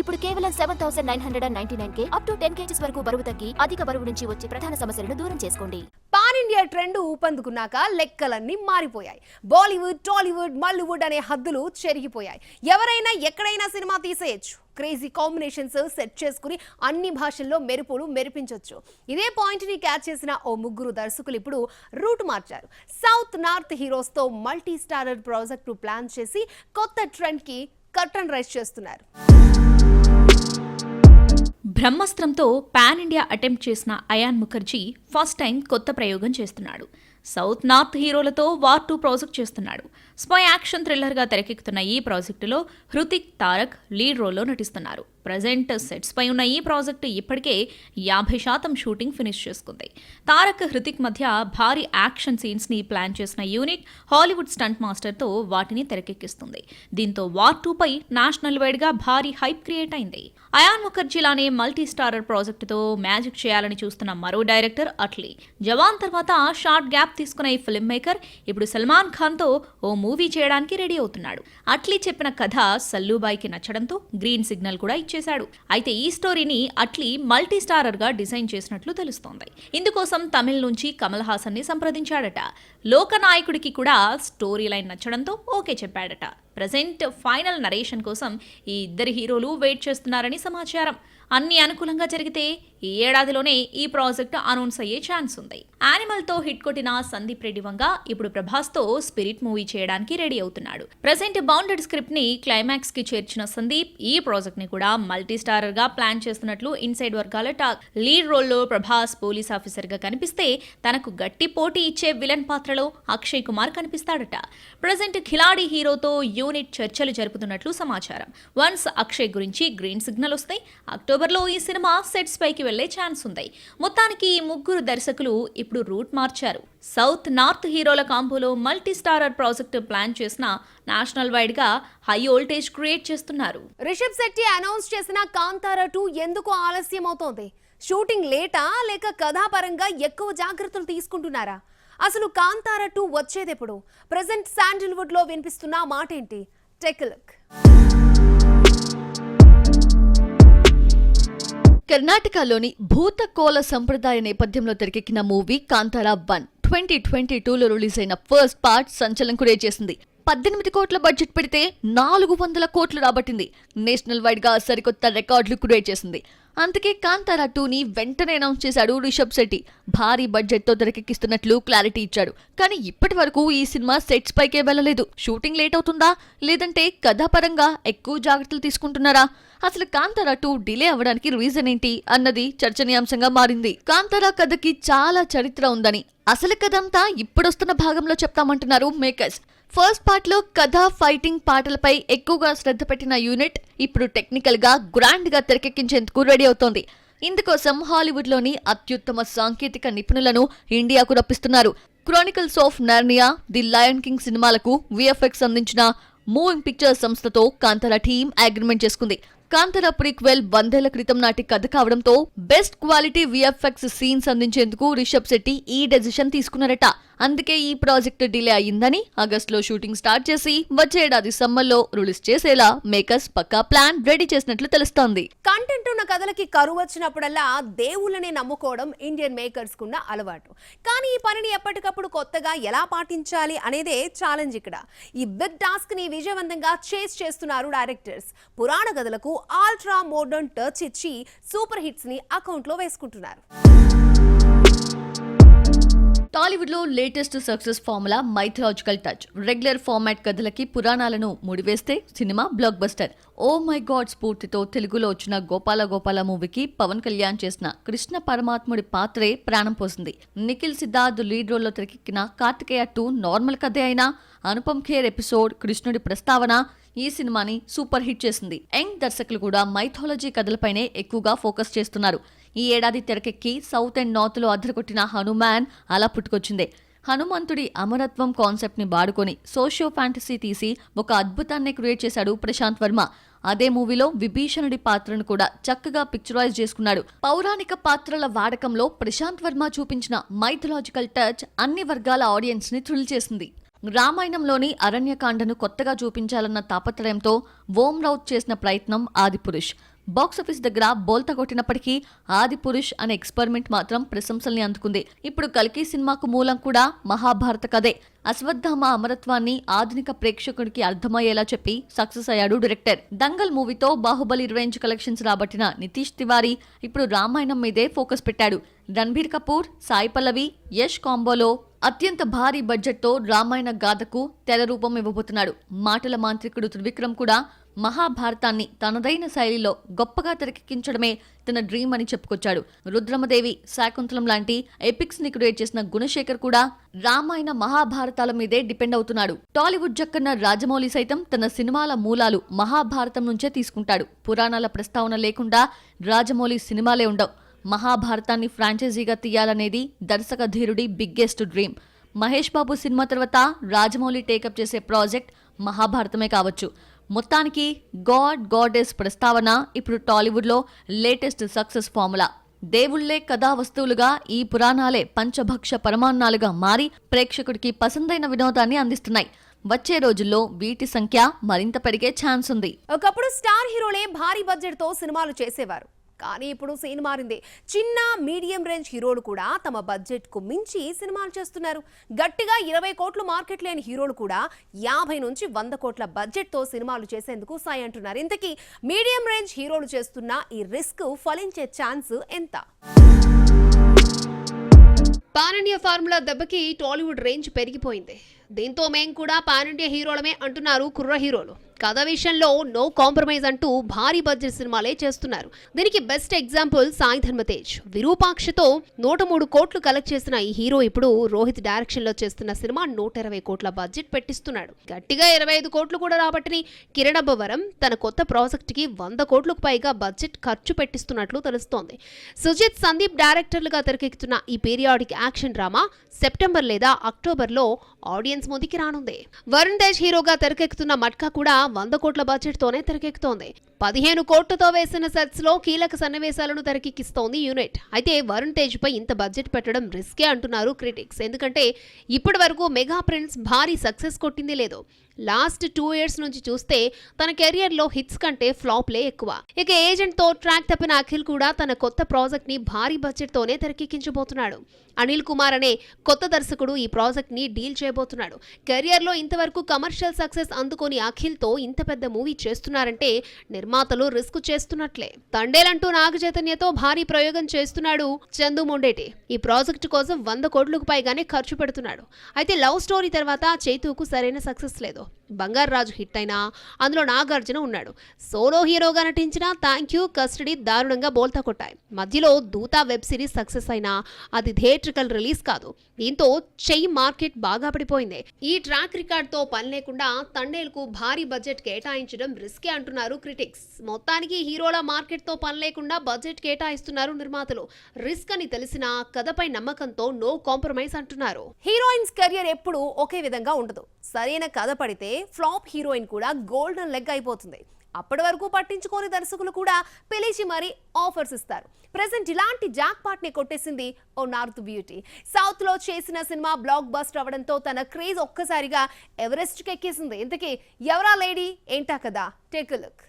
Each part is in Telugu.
ఇప్పుడు కేవలం 7,999 అప్ టు 10 kgs వరకు బరువు తగ్గి అధిక బరువు నుంచి వచ్చే ప్రధాన సమస్యలను దూరం చేసుకోండి. పాన్ ఇండియా ట్రెండ్ ఊపందుకున్నాక లెక్కలన్నీ మారిపోయాయి. బాలీవుడ్, టాలీవుడ్, మల్లీవుడ్ అనే హద్దులు చెరిగిపోయాయి. ఎవరైనా ఎక్కడైనా సినిమా తీసేయచ్చు. క్రేజీ కాంబినేషన్స్ సెట్ చేసుకుని అన్ని భాషల్లో మెరుపులు మెరిపించవచ్చు. ఇదే పాయింట్ ని క్యాచ్ చేసిన ఓ ముగ్గురు దర్శకులు ఇప్పుడు రూట్ మార్చారు. సౌత్ నార్త్ హీరోస్ తో మల్టీ స్టారర్ ప్రాజెక్ట్ ప్లాన్ చేసి కొత్త ట్రెండ్ కి కర్టన్ రైజ్ చేస్తున్నారు. బ్రహ్మాస్త్రంతో పాన్ ఇండియా అటెంప్ట్ చేసిన అయాన్ ముఖర్జీ ఫస్ట్ టైం కొత్త ప్రయోగం చేస్తున్నాడు. సౌత్ నార్త్ హీరోలతో వార్ 2 ప్రాజెక్ట్ చేస్తున్నాడు. స్పై యాక్షన్ థ్రిల్లర్గా తెరకెక్కుతున్న ఈ ప్రాజెక్టులో హృతిక్, తారక్ లీడ్ రోల్లో నటిస్తున్నారు. ప్రజెంట్ సెట్స్ పై ఉన్న ఈ ప్రాజెక్టు ఇప్పటికే 50% షూటింగ్ ఫినిష్ చేసుకుంది. తారక్, హృతిక్ మధ్య భారీ యాక్షన్ సీన్స్ ని ప్లాన్ చేసిన యూనిట్ హాలీవుడ్ స్టంట్ మాస్టర్తో వాటిని తెరకెక్కిస్తుంది. దీంతో వార్ 2 పై నేషనల్ వైడ్ గా భారీ హైప్ క్రియేట్ అయింది. అయాన్ ముఖర్జీలానే మల్టీ స్టారర్ ప్రాజెక్టుతో మ్యాజిక్ చేయాలని చూస్తున్న మరో డైరెక్టర్ అట్లీ. జవాన్ తర్వాత షార్ట్ గ్యాప్ తీసుకున్న ఈ ఫిల్మ్ మేకర్ ఇప్పుడు సల్మాన్ ఖాన్ తో ఓ మూవీ చేయడానికి రెడీ అవుతున్నాడు. అట్లీ చెప్పిన కథ సల్లూబాయికి నచ్చడంతో గ్రీన్ సిగ్నల్ కూడా ఇచ్చేశాడు. అయితే ఈ స్టోరీని అట్లీ మల్టీ స్టారర్ గా డిజైన్ చేసినట్లు తెలుస్తోంది. ఇందుకోసం తమిళ నుంచి కమల్ హాసన్ ని సంప్రదించాడట. లోకనాయకుడికి కూడా స్టోరీ లైన్ నచ్చడంతో ఓకే చెప్పాడట. ప్రెజెంట్ ఫైనల్ నరేషన్ కోసం ఈ ఇద్దరు హీరోలు వెయిట్ చేస్తున్నారని సమాచారం. అన్ని అనుకూలంగా జరిగితే ఈ ఏడాదిలోనే ఈ ప్రాజెక్ట్ అనౌన్స్ అయ్యే ఛాన్స్ ఉంది. యానిమల్ తో హిట్ కొట్టిన సందీప్ రెడ్డి వంగ ఇప్పుడు ప్రభాస్ తో స్పిరిట్ మూవీ చేయడానికి రెడీ అవుతున్నాడు. ప్రెజెంట్ బౌండెడ్ స్క్రిప్ట్ ని క్లైమాక్స్ కి చేర్చిన సందీప్ ఈ ప్రాజెక్ట్ ని కూడా మల్టీ స్టారర్ గా ప్లాన్ చేస్తున్నట్లు ఇన్సైడ్ వర్గాల టాక్. లీడ్ రోల్లో ప్రభాస్ పోలీస్ ఆఫీసర్ గా కనిపిస్తే తనకు గట్టి పోటీ ఇచ్చే విలన్ పాత్రలో అక్షయ్ కుమార్ కనిపిస్తాడట. ప్రెజెంట్ ఖిలాడి హీరోతో యూనిట్ చర్చలు జరుపుతున్నట్లు సమాచారం. వన్స్ అక్షయ్ గురించి గ్రీన్ సిగ్నల్ వస్తే అక్టోబర్లో ఈ సినిమా సెట్స్ పైకి వెళ్లే ఛాన్స్ ఉంది. మొత్తానికి ఈ ముగ్గురు దర్శకులు ఇప్పుడు రూట్ మార్చారు. సౌత్ నార్త్ హీరోల కాంబోలో మల్టీ స్టారర్ ప్రాజెక్ట్ ప్లాన్ చేసిన నేషనల్ వైడ్ గా హై వోల్టేజ్ క్రియేట్ చేస్తున్నారు. రిషబ్ శెట్టి అనౌన్స్ చేసిన కాంతారా 2 ఎందుకు ఆలస్యం అవుతోంది? షూటింగ్ లేటా లేక కథాపరంగా ఎక్కువ జాగ్రత్తలు తీసుకుంటున్నారా? అసలు కాంతారా 2 వచ్చేదెప్పుడు? ప్రెజెంట్ శాండిల్వుడ్ లో వినిపిస్తున్న మాట ఏంటి? Take a look. కర్ణాటకలోని భూతకోల సంప్రదాయ నేపథ్యంలో తెరకెక్కిన మూవీ కాంతారా 1 2022లో రిలీజ్ అయిన ఫస్ట్ పార్ట్ సంచలనం క్రియేట్ చేసింది. 18 కోట్ల బడ్జెట్ పెడితే 400 కోట్లు రాబట్టింది. నేషనల్ వైడ్ గా సరికొత్త రికార్డులు క్రియేట్ చేసింది. అందుకే కాంతారా 2ని వెంటనే అనౌన్స్ చేశాడు రిషబ్ శెట్టి. భారీ బడ్జెట్ తో తెరకెక్కిస్తున్నట్లు క్లారిటీ ఇచ్చాడు. కానీ ఇప్పటి వరకు ఈ సినిమా సెట్స్ పైకే వెళ్లలేదు. షూటింగ్ లేట్ అవుతుందా లేదంటే కథాపరంగా ఎక్కువ జాగ్రత్తలు తీసుకుంటున్నారా? అసలు కాంతారా 2 డిలే అవ్వడానికి రీజన్ ఏంటి అన్నది చర్చనీయాంశంగా మారింది. కాంతారా కథకి చాలా చరిత్ర ఉందని, అసలు కథంతా ఇప్పుడొస్తున్న భాగంలో చెప్తామంటున్నారు మేకర్స్. ఫస్ట్ పార్ట్ లో కథ, ఫైటింగ్, పాటలపై ఎక్కువగా శ్రద్ధ పెట్టిన యూనిట్ ఇప్పుడు టెక్నికల్ గా గ్రాండ్ గా తెరకెక్కించేందుకు రెడీ అవుతోంది. ఇందుకోసం హాలీవుడ్ లోని అత్యుత్తమ సాంకేతిక నిపుణులను ఇండియాకు రప్పిస్తున్నారు. Chronicles of Narnia, the Lion King సినిమాలకు విఎఫ్ఎక్స్ అందించిన మూవింగ్ పిక్చర్స్ సంస్థతో కాంతారా టీం అగ్రిమెంట్ చేసుకుంది. కాంతారా ప్రీక్వెల్ 100 ఏళ్ల క్రితం నాటి కథ కావడంతో బెస్ట్ క్వాలిటీ విఎఫ్ఎక్స్ సీన్స్ అందించేందుకు రిషబ్ శెట్టి ఈ డెసిషన్ తీసుకున్నారట. అందుకే ఈ ప్రాజెక్ట్ డిలే అయ్యిందని, ఆగస్టులో షూటింగ్ స్టార్ట్ చేసి వచ్చే ఏడాది సమ్మర్లో రిలీజ్ చేసేలా మేకర్స్ పక్కా ప్లాన్ రెడీ చేసినట్లు తెలుస్తోంది. కంటెంట్ ఉన్న కథలకి కరువు వచ్చినప్పుడల్లా దేవుళ్ళనే నమ్ముకోవడం ఇండియన్ మేకర్స్ కున్న అలవాటు. కానీ ఈ పనిని ఎప్పటికప్పుడు కొత్తగా ఎలా పాటించాలి అనేదే ఛాలెంజ్ ఇక్కడ. ఈ బిగ్ టాస్క్ ని విజయవంతంగా చేస్ చేస్తున్నారు డైరెక్టర్స్. పురాణ కథలకు అల్ట్రా మోడర్న్ టచ్ ఇచ్చి సూపర్ హిట్స్ ని అకౌంట్ లో వేసుకుంటున్నారు. టాలీవుడ్ లో latest success formula mythological touch. Regular format కథలకి పురాణాలను ముడివేస్తే cinema blockbuster. Oh my God స్ఫూర్తితో తెలుగులో వచ్చిన గోపాల గోపాల మూవీకి పవన్ కళ్యాణ్ చేసిన కృష్ణ పరమాత్ముడి పాత్రే ప్రాణం పోసింది. నిఖిల్ సిద్ధార్థ్ లీడ్ రోల్లో తెరకెక్కిన కార్తికేయ 2 నార్మల్ కథే అయినా అనుపమ్ ఖేర్ ఎపిసోడ్, కృష్ణుడి ప్రస్తావన ఈ సినిమాని సూపర్ హిట్ చేసింది. యంగ్ దర్శకులు కూడా మైథాలజీ కథలపైనే ఎక్కువగా ఫోకస్ చేస్తున్నారు. ఈ ఏడాది తెరకెక్కి సౌత్ అండ్ నార్త్ లో అద్దరకొట్టిన హనుమాన్ అలా పుట్టుకొచ్చింది. హనుమంతుడి అమరత్వం కాన్సెప్ట్ ని వాడుకొని సోషియో ఫ్యాంటసీ తీసి ఒక అద్భుతాన్ని క్రియేట్ చేశాడు ప్రశాంత్ వర్మ. అదే మూవీలో విభీషణుడి పాత్రను కూడా చక్కగా పిక్చరైజ్ చేసుకున్నాడు. పౌరాణిక పాత్రల వాడకంలో ప్రశాంత్ వర్మ చూపించిన మైథలాజికల్ టచ్ అన్ని వర్గాల ఆడియన్స్ ని థ్రిల్ చేసింది. రామాయణంలోని అరణ్యకాండను కొత్తగా చూపించాలన్న తాపత్రయంతో ఓం రౌత్ చేసిన ప్రయత్నం ఆదిపురుష్. బాక్సాఫీస్ దగ్గర బోల్తా కొట్టినప్పటికీ ఆదిపురుష్ అనే ఎక్స్పెరిమెంట్ మాత్రం ప్రశంసల్ని అందుకుంది. ఇప్పుడు కల్కి సినిమాకు మూలం కూడా మహాభారత కథే. అశ్వత్థామ అమరత్వాన్ని ఆధునిక ప్రేక్షకుడికి అర్థమయ్యేలా చెప్పి సక్సెస్ అయ్యాడు డైరెక్టర్. దంగల్ మూవీతో బాహుబలి రేంజ్ కలెక్షన్స్ రాబట్టిన నితీష్ తివారీ ఇప్పుడు రామాయణం మీదే ఫోకస్ పెట్టాడు. రణబీర్ కపూర్, సాయి పల్లవి, యష్ కాంబోలో అత్యంత భారీ బడ్జెట్తో రామాయణ గాథకు తెర రూపం ఇవ్వబోతున్నాడు. మాటల మాంత్రికుడు త్రివిక్రమ్ కూడా మహాభారతాన్ని తనదైన శైలిలో గొప్పగా తెరకెక్కించడమే తన డ్రీమ్ అని చెప్పుకొచ్చాడు. రుద్రమదేవి, శాకుంతలం లాంటి ఎపిక్స్ ని క్రియేట్ చేసిన గుణశేఖర్ కూడా రామాయణ మహాభారతాల మీదే డిపెండ్ అవుతున్నాడు. టాలీవుడ్ జక్కన్న రాజమౌళి సైతం తన సినిమాల మూలాలు మహాభారతం నుంచే తీసుకుంటాడు. పురాణాల ప్రస్తావన లేకుండా రాజమౌళి సినిమాలే ఉండవు. మహాభారతాన్ని ఫ్రాంచైజీగా తీయాలనేది దర్శక ధీరుడి biggest dream. Mahesh Babu cinema తర్వాత రాజమౌళి టేకప్ చేసే ప్రాజెక్ట్ మహాభారతమే కావచ్చు. మొత్తానికి గాడెస్ ప్రస్తావన ఇప్పుడు టాలీవుడ్లో లేటెస్ట్ సక్సెస్ ఫార్ములా. దేవుళ్లే కథా వస్తువులుగా ఈ పురాణాలే పంచభక్ష పరమాన్నాలుగా మారి ప్రేక్షకుడికి పసందైన వినోదాన్ని అందిస్తున్నాయి. వచ్చే రోజుల్లో వీటి సంఖ్య మరింత పెరిగే ఛాన్స్ ఉంది. ఒకప్పుడు స్టార్ హీరోలే భారీ బడ్జెట్ తో సినిమాలు చేసేవారు. కానీ ఇప్పుడు సీన్ మారింది. చిన్న మీడియం రేంజ్ హీరోలు కూడా తమ బడ్జెట్ కు మించి సినిమాలు చేస్తున్నారు. గట్టిగా 20 కోట్లు మార్కెట్ లేని హీరోలు కూడా 50 నుంచి 100 కోట్ల బడ్జెట్ తో సినిమాలు చేసేందుకు సాయి అంటున్నారు. ఇంతకీ మీడియం రేంజ్ హీరోలు చేస్తున్న ఈ రిస్క్ ఫలించే ఛాన్స్ ఎంత? పాన్ ఇండియా ఫార్ములా దెబ్బకి టాలీవుడ్ రేంజ్ పెరిగిపోయింది. దీంతో మేం కూడా పాన్ ఇండియా హీరోలమే అంటున్నారు కుర్ర హీరోలు. కథ విషయంలో నో కాంప్రమైజ్ అంటూ భారీ బడ్జెట్ సినిమాలే చేస్తున్నారు. దీనికి బెస్ట్ ఎగ్జాంపుల్ సాయి ధర్మతేజ్. విరూపాక్షతో 103 కోట్లు కలెక్ట్ చేసిన ఈ హీరో ఇప్పుడు రోహిత్ డైరెక్షన్ లో చేస్తున్న సినిమా 120 కోట్ల బడ్జెట్ పెట్టిస్తున్నాడు. గట్టిగా 25 కోట్లు కూడా రాబట్టని కిరణ్ అబ్బవరం తన కొత్త ప్రాజెక్ట్ కి 100 కోట్లకు పైగా బడ్జెట్ ఖర్చు పెట్టిస్తున్నట్లు తెలుస్తోంది. సుజిత్, సందీప్ డైరెక్టర్లుగా తెరకెక్కుతున్న ఈ పీరియాడిక్ యాక్షన్ డ్రామా సెప్టెంబర్ లేదా అక్టోబర్లో ఆడియన్స్ ముందుకి రానుంది. వరుణ్ తేజ్ హీరోగా తెరకెక్కుతున్న మట్కా కూడా 100 కోట్ల బడ్జెట్ తోనే తెరకెక్కుతోంది. 15 కోట్లతో వేసిన సెట్స్ లో కీలక సన్నివేశాలను తెరకెక్కిస్తోంది యూనిట్. అయితే వరుణ్ తేజ్ పై ఇంత బడ్జెట్ పెట్టడం రిస్కే అంటున్నారు క్రిటిక్స్. ఎందుకంటే ఇప్పటి వరకు మెగా ప్రిన్స్ భారీ సక్సెస్ కొట్టింది లేదు. లాస్ట్ 2 years నుంచి చూస్తే తన కెరియర్ లో హిట్స్ కంటే ఫ్లాప్లే ఎక్కువ. ఇక ఏజెంట్ తో ట్రాక్ తప్పిన అఖిల్ కూడా తన కొత్త ప్రాజెక్ట్ ని భారీ బడ్జెట్ తోనే తెరకెక్కించబోతున్నాడు. అనిల్ కుమార్ అనే కొత్త దర్శకుడు ఈ ప్రాజెక్ట్ ని డీల్ చేయబోతున్నాడు. కెరియర్ లో ఇంతవరకు కమర్షియల్ సక్సెస్ అందుకొని అఖిల్ తో ఇంత పెద్ద మూవీ చేస్తున్నారంటే నిర్మాతలు రిస్క్ చేస్తున్నట్లే. తండేలంటూ నాగ చైతన్యతో భారీ ప్రయోగం చేస్తున్నాడు చందు మొండేటి. ఈ ప్రాజెక్టు కోసం 100 కోట్లకు పైగానే ఖర్చు పెడుతున్నాడు. అయితే లవ్ స్టోరీ తర్వాత చైతుకు సరైన సక్సెస్ లేదు. బంగారు రాజు హిట్ అయినా అందులో నాగార్జున ఉన్నాడు. సోలో హీరోగా నటించిన థ్యాంక్ యూ, కస్టడీ దారుణంగా బోల్తా కొట్టాయి. మధ్యలో దూతా వెబ్ సిరీస్ సక్సెస్ అయినా అది థియేట్రికల్ రిలీజ్ కాదు. దీంతో చెయ్యి మార్కెట్ బాగా పడిపోయింది. ఈ ట్రాక్ రికార్డ్ తో పని లేకుండా తండేల్కు భారీ బడ్జెట్ కేటాయించడం రిస్కే అంటున్నారు క్రిటిక్స్. మొత్తానికి హీరోల మార్కెట్ తో పని లేకుండా బడ్జెట్ కేటాయిస్తున్నారు నిర్మాతలు. రిస్క్ అని తెలిసిన కథపై నమ్మకంతో నో కాంప్రమైజ్ అంటున్నారు. హీరోయిన్స్ కెరియర్ ఎప్పుడు ఒకే విధంగా ఉండదు. సరైన కథ పడితే ఫ్లాప్ హీరోయిన్ కూడా గోల్డెన్ లెగ్ అయిపోతుంది. అప్పటి వరకు పట్టించుకోని దర్శకులు కూడా పిలిచి మరీ ఆఫర్స్ ఇస్తారు. ప్రెసెంట్ ఇలాంటి జాక్ పాట్ ని కొట్టేసింది ఓ నార్త్ బ్యూటీ. సౌత్ లో చేసిన సినిమా బ్లాక్ బస్టర్ అవడంతో తన క్రేజ్ ఒక్కసారిగా ఎవరెస్ట్ కెక్కేసింది. ఇంతకీ ఎవరా లేడీ, ఏంటా కదా? Take a look.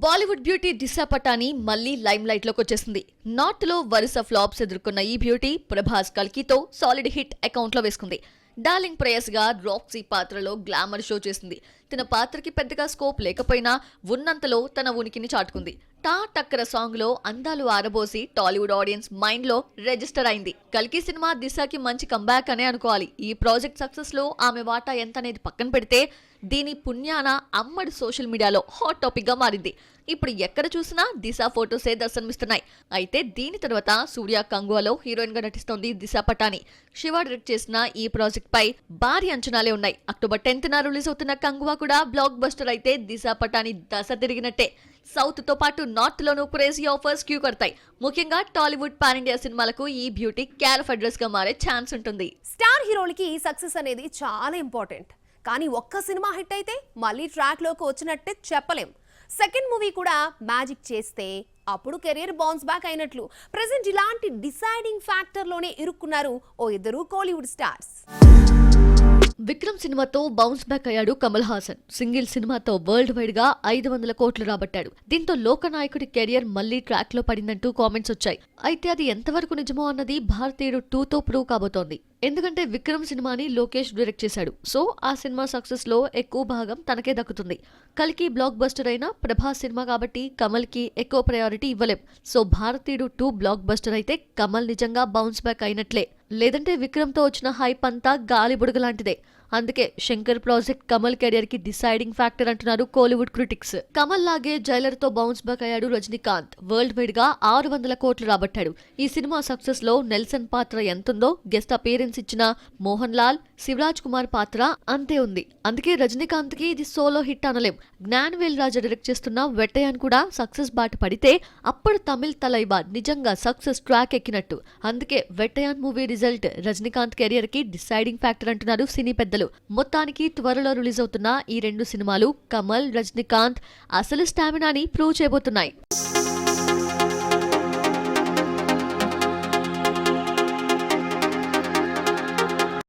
Bollywood beauty Disha Patani మళ్లీ లైమ్ లైట్ లోకి వచ్చేసింది. నార్త్ లో వరుస ఫ్లాప్స్ ఎదుర్కొన్న ఈ బ్యూటీ ప్రభాస్ కల్కితో సాలిడ్ హిట్ అకౌంట్ లో వేసుకుంది. డార్లింగ్ ప్రేయస్ గా రాక్సీ పాత్రలో గ్లామర్ షో చేసింది. తన పాత్రకి పెద్దగా స్కోప్ లేకపోయినా ఉన్నంతలో తన ఉనికిని చాటుకుంది. టా టక్కర సాంగ్ లో అందాలు ఆరబోసి టాలీవుడ్ ఆడియన్స్ మైండ్ లో రిజిస్టర్ అయింది. కల్కి సినిమా దిశాకి మంచి కంబ్యాక్ అనే అనుకోవాలి. ఈ ప్రాజెక్ట్ సక్సెస్ లో ఆమె వాటా ఎంత అనేది పక్కన పెడితే దీని పుణ్యాన అమ్మడి సోషల్ మీడియాలో హాట్ టాపిక్ గా మారింది. ఇప్పుడు ఎక్కడ చూసినా దిశా ఫోటోసే దర్శనమిస్తున్నాయి. అయితే దీని తర్వాత సూర్య కంగువాలో హీరోయిన్ గా నటిస్తోంది దిశా పటాని. శివ డైరెక్ట్ చేసిన ఈ ప్రాజెక్ట్ పై భారీ అంచనాలే ఉన్నాయి. అక్టోబర్ 10th రిలీజ్ అవుతున్న కంగువా కూడా బ్లాక్ బస్టర్ అయితే దిశా పటాని దశ తిరిగినట్టే. సౌత్ తో పాటు నార్త్ లోనూ క్రేజీ ఆఫర్స్ క్యూ కడతాయి. ముఖ్యంగా టాలీవుడ్ పాన్ ఇండియా సినిమాలకు ఈ బ్యూటీ క్యారఫ్ అడ్రస్ గా మారే ఛాన్స్ ఉంటుంది. స్టార్ హీరోలకి సక్సెస్ అనేది చాలా ఇంపార్టెంట్. కానీ ఒక్క సినిమా హిట్ అయితే మళ్ళీ ట్రాక్ లోకి వచ్చినట్టే చెప్పలేం. సెకండ్ మూవీ కూడా మ్యాజిక్ చేస్తే అప్పుడు కెరీర్ బౌన్స్ బ్యాక్ అయినట్లు. ప్రెసెంట్ ఇలాంటి డిసైడింగ్ ఫ్యాక్టర్ లోనే ఇరుక్కున్నారు ఓ ఇద్దరు కోలీవుడ్ స్టార్స్. విక్రమ్ సినిమాతో బౌన్స్ బ్యాక్ అయ్యాడు కమల్ హాసన్. సింగిల్ సినిమాతో వరల్డ్ వైడ్ గా 500 కోట్లు రాబట్టాడు. దీంతో లోకనాయకుడి కెరియర్ మళ్లీ ట్రాక్ లో పడిందంటూ కామెంట్స్ వచ్చాయి. అయితే అది ఎంతవరకు నిజమో అన్నది భారతీయుడు 2తో ప్రూవ్ కాబోతోంది. ఎందుకంటే విక్రమ్ సినిమాని లోకేష్ డైరెక్ట్ చేశాడు. సో ఆ సినిమా సక్సెస్ లో ఎక్కువ భాగం తనకే దక్కుతుంది. కల్కి బ్లాక్ బస్టర్ అయినా ప్రభాస్ సినిమా కాబట్టి కమల్ కి ఎక్కువ ప్రయారిటీ ఇవ్వలేం. సో భారతీయుడు 2 బ్లాక్ బస్టర్ అయితే కమల్ నిజంగా బౌన్స్ బ్యాక్ అయినట్లే. లేదంటే విక్రమ్ తో వచ్చిన హైప్ అంతా గాలి బుడగ లాంటిదే. అందుకే శంకర్ ప్రాజెక్ట్ కమల్ కెరియర్ కి డిసైడింగ్ ఫ్యాక్టర్ అంటున్నారు కోలీవుడ్ క్రిటిక్స్. కమల్ లాగే జైలర్ తో బౌన్స్ బ్యాక్ అయ్యాడు రజనీకాంత్. వరల్డ్ వైడ్ గా 600 కోట్లు రాబట్టాడు. ఈ సినిమా సక్సెస్ లో నెల్సన్ పాత్ర ఎంతుందో గెస్ట్ అపియరెన్స్ ఇచ్చిన మోహన్ లాల్, శివరాజ్ కుమార్ పాత్ర అంతే ఉంది. అందుకే రజనీకాంత్ కి ఇది సోలో హిట్ అనలేం. జ్ఞానవేల్ రాజా డైరెక్ట్ చేస్తున్న వెట్టయాన్ కూడా సక్సెస్ బాట పడితే అప్పుడు తమిళ్ తలైవా నిజంగా సక్సెస్ ట్రాక్ ఎక్కినట్టు. అందుకే Vettaiyan movie result Rajinikanth career కి డిసైడింగ్ ఫ్యాక్టర్ అంటున్నారు సినీ పెద్దలు. మొత్తానికి త్వరలో రిలీజ్ అవుతున్న ఈ 2 సినిమాలు కమల్, రజనీకాంత్ అసలు స్టామినాని ప్రూవ్ చేయబోతున్నాయి.